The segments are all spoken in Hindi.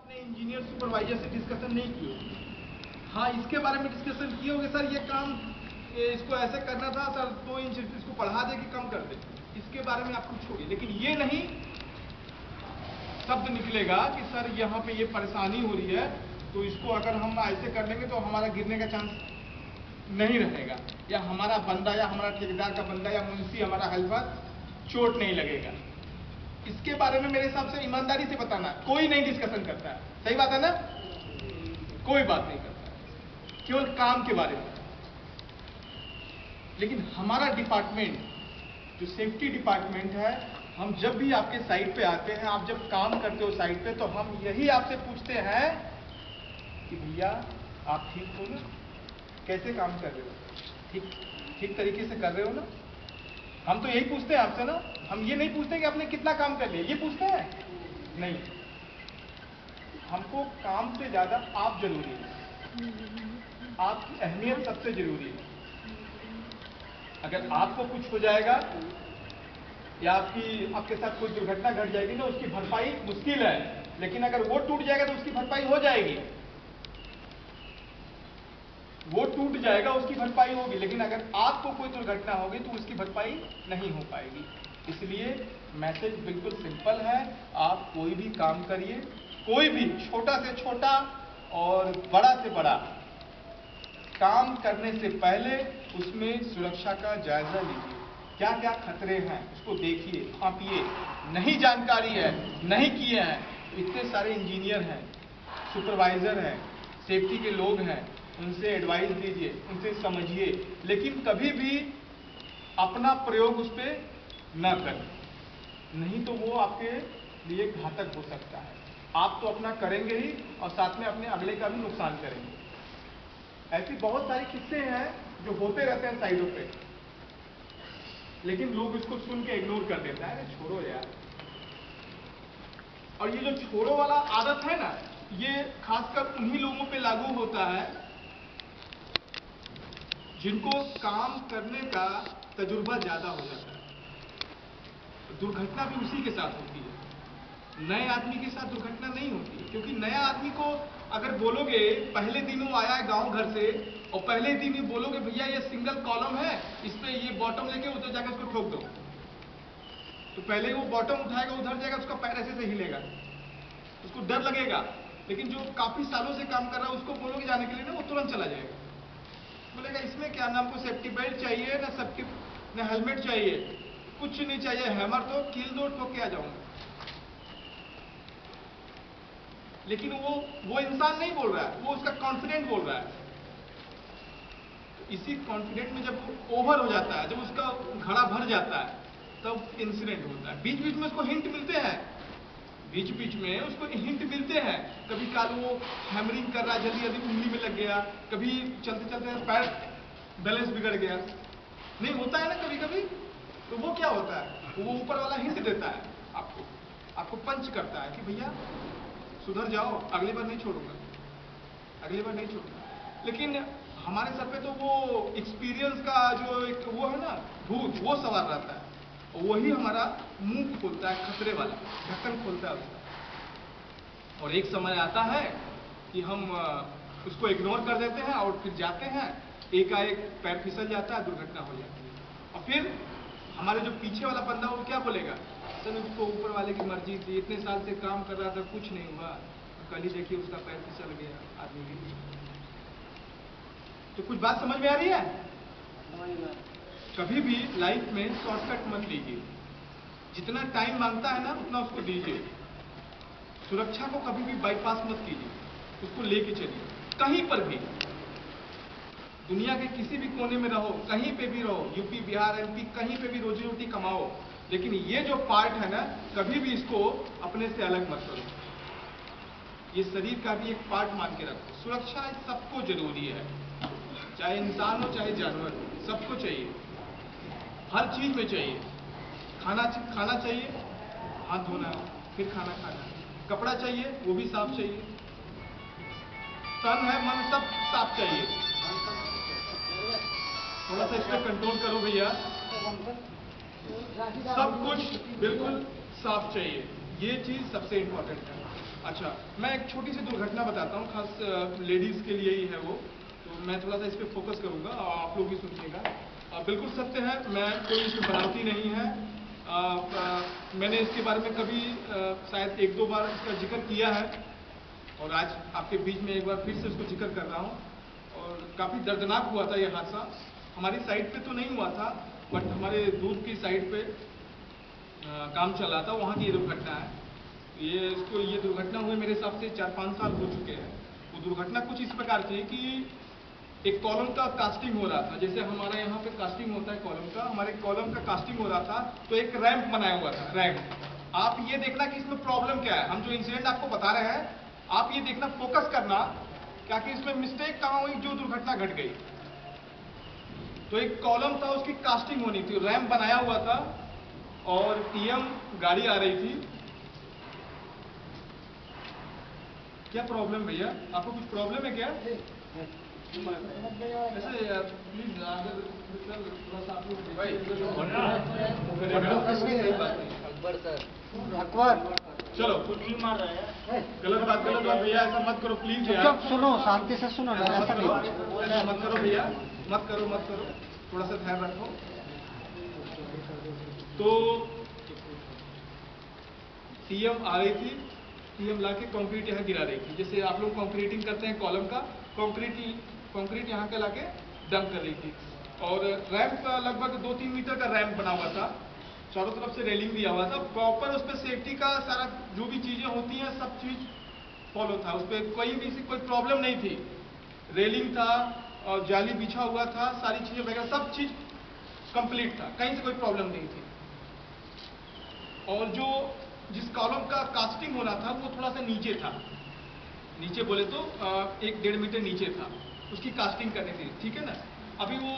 अपने इंजीनियर सुपरवाइजर से डिस्कशन नहीं किए। हाँ, इसके बारे में डिस्कशन किए होंगे, सर ये काम इसको ऐसे करना था सर, 2 इंच इसको बढ़ा दे कि कम कर दे, इसके बारे में आप पूछोगे। लेकिन ये नहीं शब्द निकलेगा कि सर यहाँ पे ये परेशानी हो रही है, तो इसको अगर हम ऐसे कर लेंगे तो हमारा गिरने का चांस नहीं रहेगा, या हमारा बंदा या हमारा ठेकेदार का बंदा या मुंशी हमारा हेल्पर चोट नहीं लगेगा। इसके बारे में मेरे हिसाब से ईमानदारी से बताना, कोई नहीं डिस्कशन करता है। सही बात है ना? कोई बात नहीं करता है, केवल काम के बारे में। लेकिन हमारा डिपार्टमेंट जो सेफ्टी डिपार्टमेंट है, हम जब भी आपके साइट पे आते हैं, आप जब काम करते हो साइट पे, तो हम यही आपसे पूछते हैं कि भैया आप ठीक हो ना, कैसे काम कर रहे हो, ठीक तरीके से कर रहे हो ना। हम तो यही पूछते हैं आपसे ना, हम ये नहीं पूछते कि आपने कितना काम कर लिया, ये पूछते हैं नहीं। हमको काम से ज्यादा आप जरूरी है, आपकी अहमियत सबसे जरूरी है। अगर आपको कुछ हो जाएगा या आपके साथ कोई दुर्घटना घट जाएगी ना, उसकी भरपाई मुश्किल है, लेकिन अगर वो टूट जाएगा तो उसकी भरपाई हो जाएगी। वो टूट जाएगा, उसकी भरपाई होगी, लेकिन अगर आपको कोई दुर्घटना होगी तो उसकी भरपाई नहीं हो पाएगी। इसलिए मैसेज बिल्कुल सिंपल है, आप कोई भी काम करिए, कोई भी छोटा से छोटा और बड़ा से बड़ा काम करने से पहले उसमें सुरक्षा का जायजा लीजिए। क्या क्या खतरे हैं उसको देखिए, भांपिए। नहीं जानकारी है, नहीं किए हैं, इतने सारे इंजीनियर हैं, सुपरवाइजर हैं, सेफ्टी के लोग हैं, उनसे एडवाइस लीजिए, उनसे समझिए, लेकिन कभी भी अपना प्रयोग उस पर न करें, नहीं तो वो आपके लिए घातक हो सकता है। आप तो अपना करेंगे ही और साथ में अपने अगले का भी नुकसान करेंगे। ऐसी बहुत सारे किस्से हैं जो होते रहते हैं साइडों पे, लेकिन लोग इसको सुन के इग्नोर कर देते हैं, अरे छोड़ो यार। और ये जो छोड़ो वाला आदत है ना, ये खासकर उन्हीं लोगों पे लागू होता है जिनको काम करने का तजुर्बा ज्यादा हो जाता है। दुर्घटना भी उसी के साथ होती है, नए आदमी के साथ दुर्घटना नहीं होती है। क्योंकि नया आदमी को अगर बोलोगे, पहले दिन वो आया है गांव घर से, और पहले दिन ही बोलोगे भैया ये सिंगल कॉलम है, इस पे ये बॉटम लेके उधर जाकर उसको ठोक दो, तो पहले वो बॉटम उठाएगा, उधर जाएगा, उसका पैर ऐसे से हिलेगा, उसको डर लगेगा। लेकिन जो काफी सालों से काम कर रहा है उसको बोलोगे जाने के लिए ना, वो तुरंत चला जाएगा। बोलेगा इसमें क्या, ना हमको सेफ्टी बेल्ट चाहिए, ना हेलमेट चाहिए, कुछ नहीं चाहिए, हैमर दो, कील दो, ठोक के आ जाऊंगा। लेकिन वो इंसान नहीं बोल रहा है, वो उसका कॉन्फिडेंट बोल रहा है। तो इसी कॉन्फिडेंट में जब वो ओवर हो जाता है, जब उसका घड़ा भर जाता है, तब इंसिडेंट होता है। बीच बीच में उसको हिंट मिलते हैं, बीच बीच में उसको हिंट मिलते हैं। कभी काल वो हैमरिंग कर रहा है, जल्दी जल्दी उंगली में लग गया, कभी चलते चलते पैर बैलेंस बिगड़ गया, नहीं होता है ना कभी कभी। तो वो क्या होता है, वो ऊपर वाला हिंट देता है आपको पंच करता है कि भैया सुधर जाओ, अगली बार नहीं छोड़ूंगा, अगली बार नहीं छोड़ूंगा। लेकिन हमारे सर पे तो वो एक्सपीरियंस का जो एक वो है ना भूत, वो सवार रहता है, वही हमारा मुंह खोलता है, खतरे वाला ढक्कन खोलता है उसका। और एक समय आता है कि हम उसको इग्नोर कर देते हैं और फिर जाते हैं, एकाएक पैर फिसल जाता है, दुर्घटना हो जाती है। और फिर हमारे जो पीछे वाला बंदा वो क्या बोलेगा, सर उसको ऊपर वाले की मर्जी थी, इतने साल से काम कर रहा था, कुछ नहीं हुआ, कल ही देखिए उसका पैर फिसल गया, आदमी गिर। तो कुछ बात समझ में आ रही है? कभी भी लाइफ में शॉर्टकट मत लीजिए, जितना टाइम मांगता है ना उतना उसको दीजिए। सुरक्षा को कभी भी बाईपास मत कीजिए, उसको लेके चलिए। कहीं पर भी, दुनिया के किसी भी कोने में रहो, कहीं पे भी रहो, यूपी बिहार एमपी, कहीं पे भी रोजी रोटी कमाओ, लेकिन ये जो पार्ट है ना, कभी भी इसको अपने से अलग मत करो। ये शरीर का भी एक पार्ट मान के रखो। सुरक्षा सबको जरूरी है, चाहे इंसान हो चाहे जानवर हो, सबको चाहिए, हर चीज में चाहिए। खाना चाहिए, हाथ धोना है, फिर खाना खाना है। कपड़ा चाहिए, वो भी साफ चाहिए। तन है, मन सब साफ चाहिए। थोड़ा सा इस पर कंट्रोल करो भैया, सब कुछ बिल्कुल साफ चाहिए। ये चीज़ सबसे इम्पोर्टेंट है। अच्छा, मैं एक छोटी सी दुर्घटना बताता हूँ, खास लेडीज़ के लिए ही है वो, तो मैं थोड़ा सा इस पर फोकस करूँगा और आप लोग भी सुनिएगा। बिल्कुल सत्य है, मैं कोई इसमें बनावटी नहीं है। मैंने इसके बारे में कभी शायद 1-2 बार इसका जिक्र किया है और आज आपके बीच में एक बार फिर से उसको जिक्र कर रहा हूँ। और काफ़ी दर्दनाक हुआ था ये हादसा। हमारी साइड पे तो नहीं हुआ था, बट हमारे दूर की साइड पे काम चल रहा था, वहाँ की ये दुर्घटना है। ये दुर्घटना हुए मेरे हिसाब से 4-5 साल हो चुके हैं। वो दुर्घटना कुछ इस प्रकार थी कि एक कॉलम का कास्टिंग हो रहा था, जैसे हमारे यहाँ पे कास्टिंग होता है कॉलम का, हमारे कॉलम का कास्टिंग हो रहा था, तो एक रैंप बनाया हुआ था, रैंप। आप ये देखना कि इसमें प्रॉब्लम क्या है, हम जो इंसिडेंट आपको बता रहे हैं, आप ये देखना, फोकस करना क्या कि इसमें मिस्टेक कहाँ हुई जो दुर्घटना घट गई। तो एक कॉलम था, उसकी कास्टिंग होनी थी, रैंप बनाया हुआ था और टीएम गाड़ी आ रही थी। क्या प्रॉब्लम भैया, आपको कुछ प्रॉब्लम है क्या? ऐसे यार प्लीज थोड़ा सा आप लोग अकबर सर, अकबर चलो गलत बात भैया, ऐसा मत करो प्लीज यार। चुप सुनो, शांति से सुनो ना, ऐसा नहीं। ऐसा मत करो भैया, मत करो, थोड़ा सा ध्यान रखो। तो टीएम आ रही थी, टीएम लाके कंक्रीट यहाँ गिरा रही थी, जैसे आप लोग कंक्रीटिंग करते हैं कॉलम का, कंक्रीट यहाँ के लाके डंप कर रही थी। और रैंप का लगभग 2-3 मीटर का रैंप बना हुआ था, चारों तरफ से रेलिंग दिया हुआ था, प्रॉपर उस पर सेफ्टी का सारा जो भी चीजें होती हैं सब चीज फॉलो था, उस पर कोई प्रॉब्लम नहीं थी। रेलिंग था और जाली बिछा हुआ था, सारी चीजें वगैरह सब चीज कंप्लीट था, कहीं से कोई प्रॉब्लम नहीं थी। और जो जिस कॉलम का कास्टिंग होना था वो थोड़ा सा नीचे था, नीचे बोले तो 1-1.5 मीटर नीचे था, उसकी कास्टिंग करनी थी, ठीक है ना। अभी वो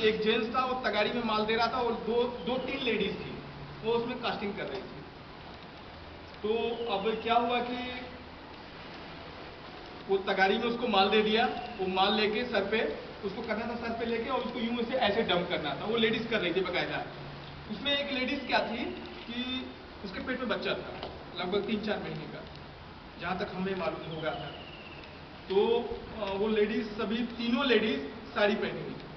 एक जेंट्स था, वो तगाड़ी में माल दे रहा था और 2-3 लेडीज थी, वो उसमें कास्टिंग कर रही थी। तो अब क्या हुआ कि वो तगाड़ी में उसको माल दे दिया, वो माल लेके सर पे उसको करना था, सर पे लेके और उसको यूं से ऐसे डंप करना था, वो लेडीज कर रही थी बकायदा। उसमें एक लेडीज क्या थी कि उसके पेट में बच्चा था लगभग 3-4 महीने का, जहाँ तक हमें मालूम होगा था। तो वो लेडीज, सभी तीनों लेडीज साड़ी पहनी हुई थी,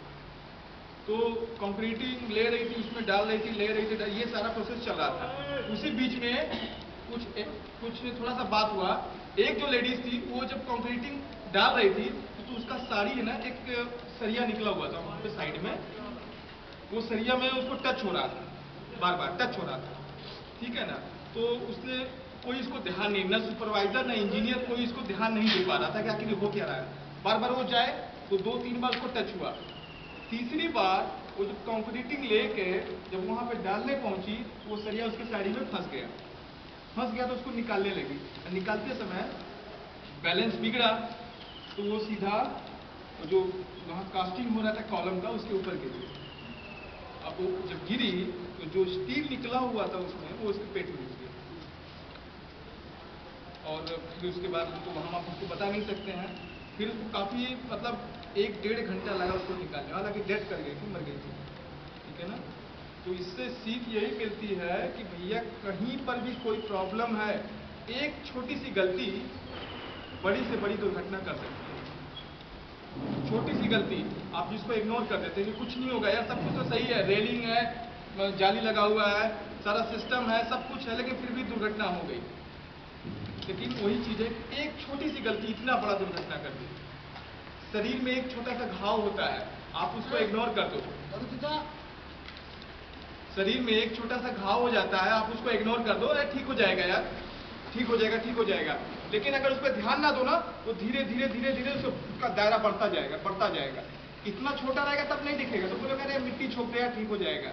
तो कंक्रीटिंग ले रही थी, उसमें डाल रही थी, ले रही थी, ये सारा प्रोसेस चल रहा था। उसी बीच में कुछ थोड़ा सा बात हुआ। एक जो लेडीज थी वो जब कंक्रीटिंग डाल रही थी तो उसका साड़ी है ना, एक सरिया निकला हुआ था वहाँ पे साइड में, वो सरिया में उसको टच हो रहा था, बार बार टच हो रहा था, ठीक है ना। तो उसने कोई इसको ध्यान नहीं, ना सुपरवाइजर ना इंजीनियर, कोई इसको ध्यान नहीं दे पा रहा था कि आखिर हो क्या रहा है। बार बार वो जाए तो 2-3 बार उसको टच हुआ। तीसरी बार वो जब कंक्रीटिंग लेके जब वहां पे डालने पहुंची, वो सरिया उसके साड़ी में फंस गया तो उसको निकालने लगी। निकालते समय बैलेंस बिगड़ा तो वो सीधा जो वहाँ कास्टिंग हो रहा था कॉलम का, उसके ऊपर गिर गई। अब वो जब गिरी तो जो स्टील निकला हुआ था उसमें, वो उसके पेट में घुस गया। और फिर उसके बाद उसको वहाँ आप उसको बता नहीं सकते हैं, फिर उसको काफ़ी मतलब 1-1.5 घंटा लगा उसको निकालने, हालांकि डेथ कर गई थी, मर गई थी, ठीक है ना। तो इससे सीख यही मिलती है कि भैया कहीं पर भी कोई प्रॉब्लम है, एक छोटी सी गलती बड़ी से बड़ी दुर्घटना कर सकती है। छोटी सी गलती आप जिसको इग्नोर कर देते हैं कि कुछ नहीं होगा यार, सब कुछ तो सही है, रेलिंग है, जाली लगा हुआ है, सारा सिस्टम है, सब कुछ है, लेकिन फिर भी दुर्घटना हो गई। लेकिन वही चीज है, एक छोटी सी गलती इतना बड़ा दुर्घटना कर दी। शरीर में एक छोटा सा घाव होता है, आप उसको इग्नोर कर दो, शरीर में एक छोटा सा घाव हो जाता है, आप उसको इग्नोर कर दो, अरे ठीक हो जाएगा यार, ठीक हो जाएगा। लेकिन अगर उस पर ध्यान ना दो ना, तो धीरे धीरे उसका दायरा बढ़ता जाएगा। इतना छोटा रहेगा तब नहीं दिखेगा, तो बोलोगे अरे मिट्टी छोप दे यार, ठीक हो जाएगा,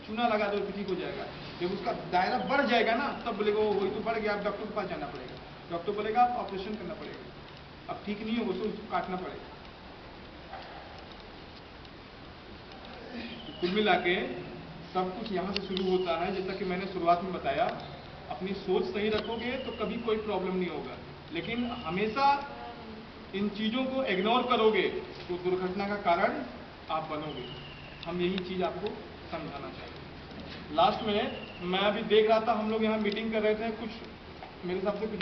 चूना लगा दो ठीक हो जाएगा। जब उसका दायरा बढ़ जाएगा ना, तब बोलेगा वही तो बढ़ गया, अब डॉक्टर के पास जाना पड़ेगा, डॉक्टर बोलेगा आप ऑपरेशन करना पड़ेगा, अब ठीक नहीं होगा तो उसको काटना पड़ेगा। कुल मिला के सब कुछ यहाँ से शुरू होता है, जैसा कि मैंने शुरुआत में बताया। अपनी सोच सही रखोगे तो कभी कोई प्रॉब्लम नहीं होगा, लेकिन हमेशा इन चीज़ों को इग्नोर करोगे तो दुर्घटना का कारण आप बनोगे। हम यही चीज़ आपको समझाना चाहिए। लास्ट में मैं अभी देख रहा था, हम लोग यहाँ मीटिंग कर रहे थे, कुछ मेरे हिसाब से कुछ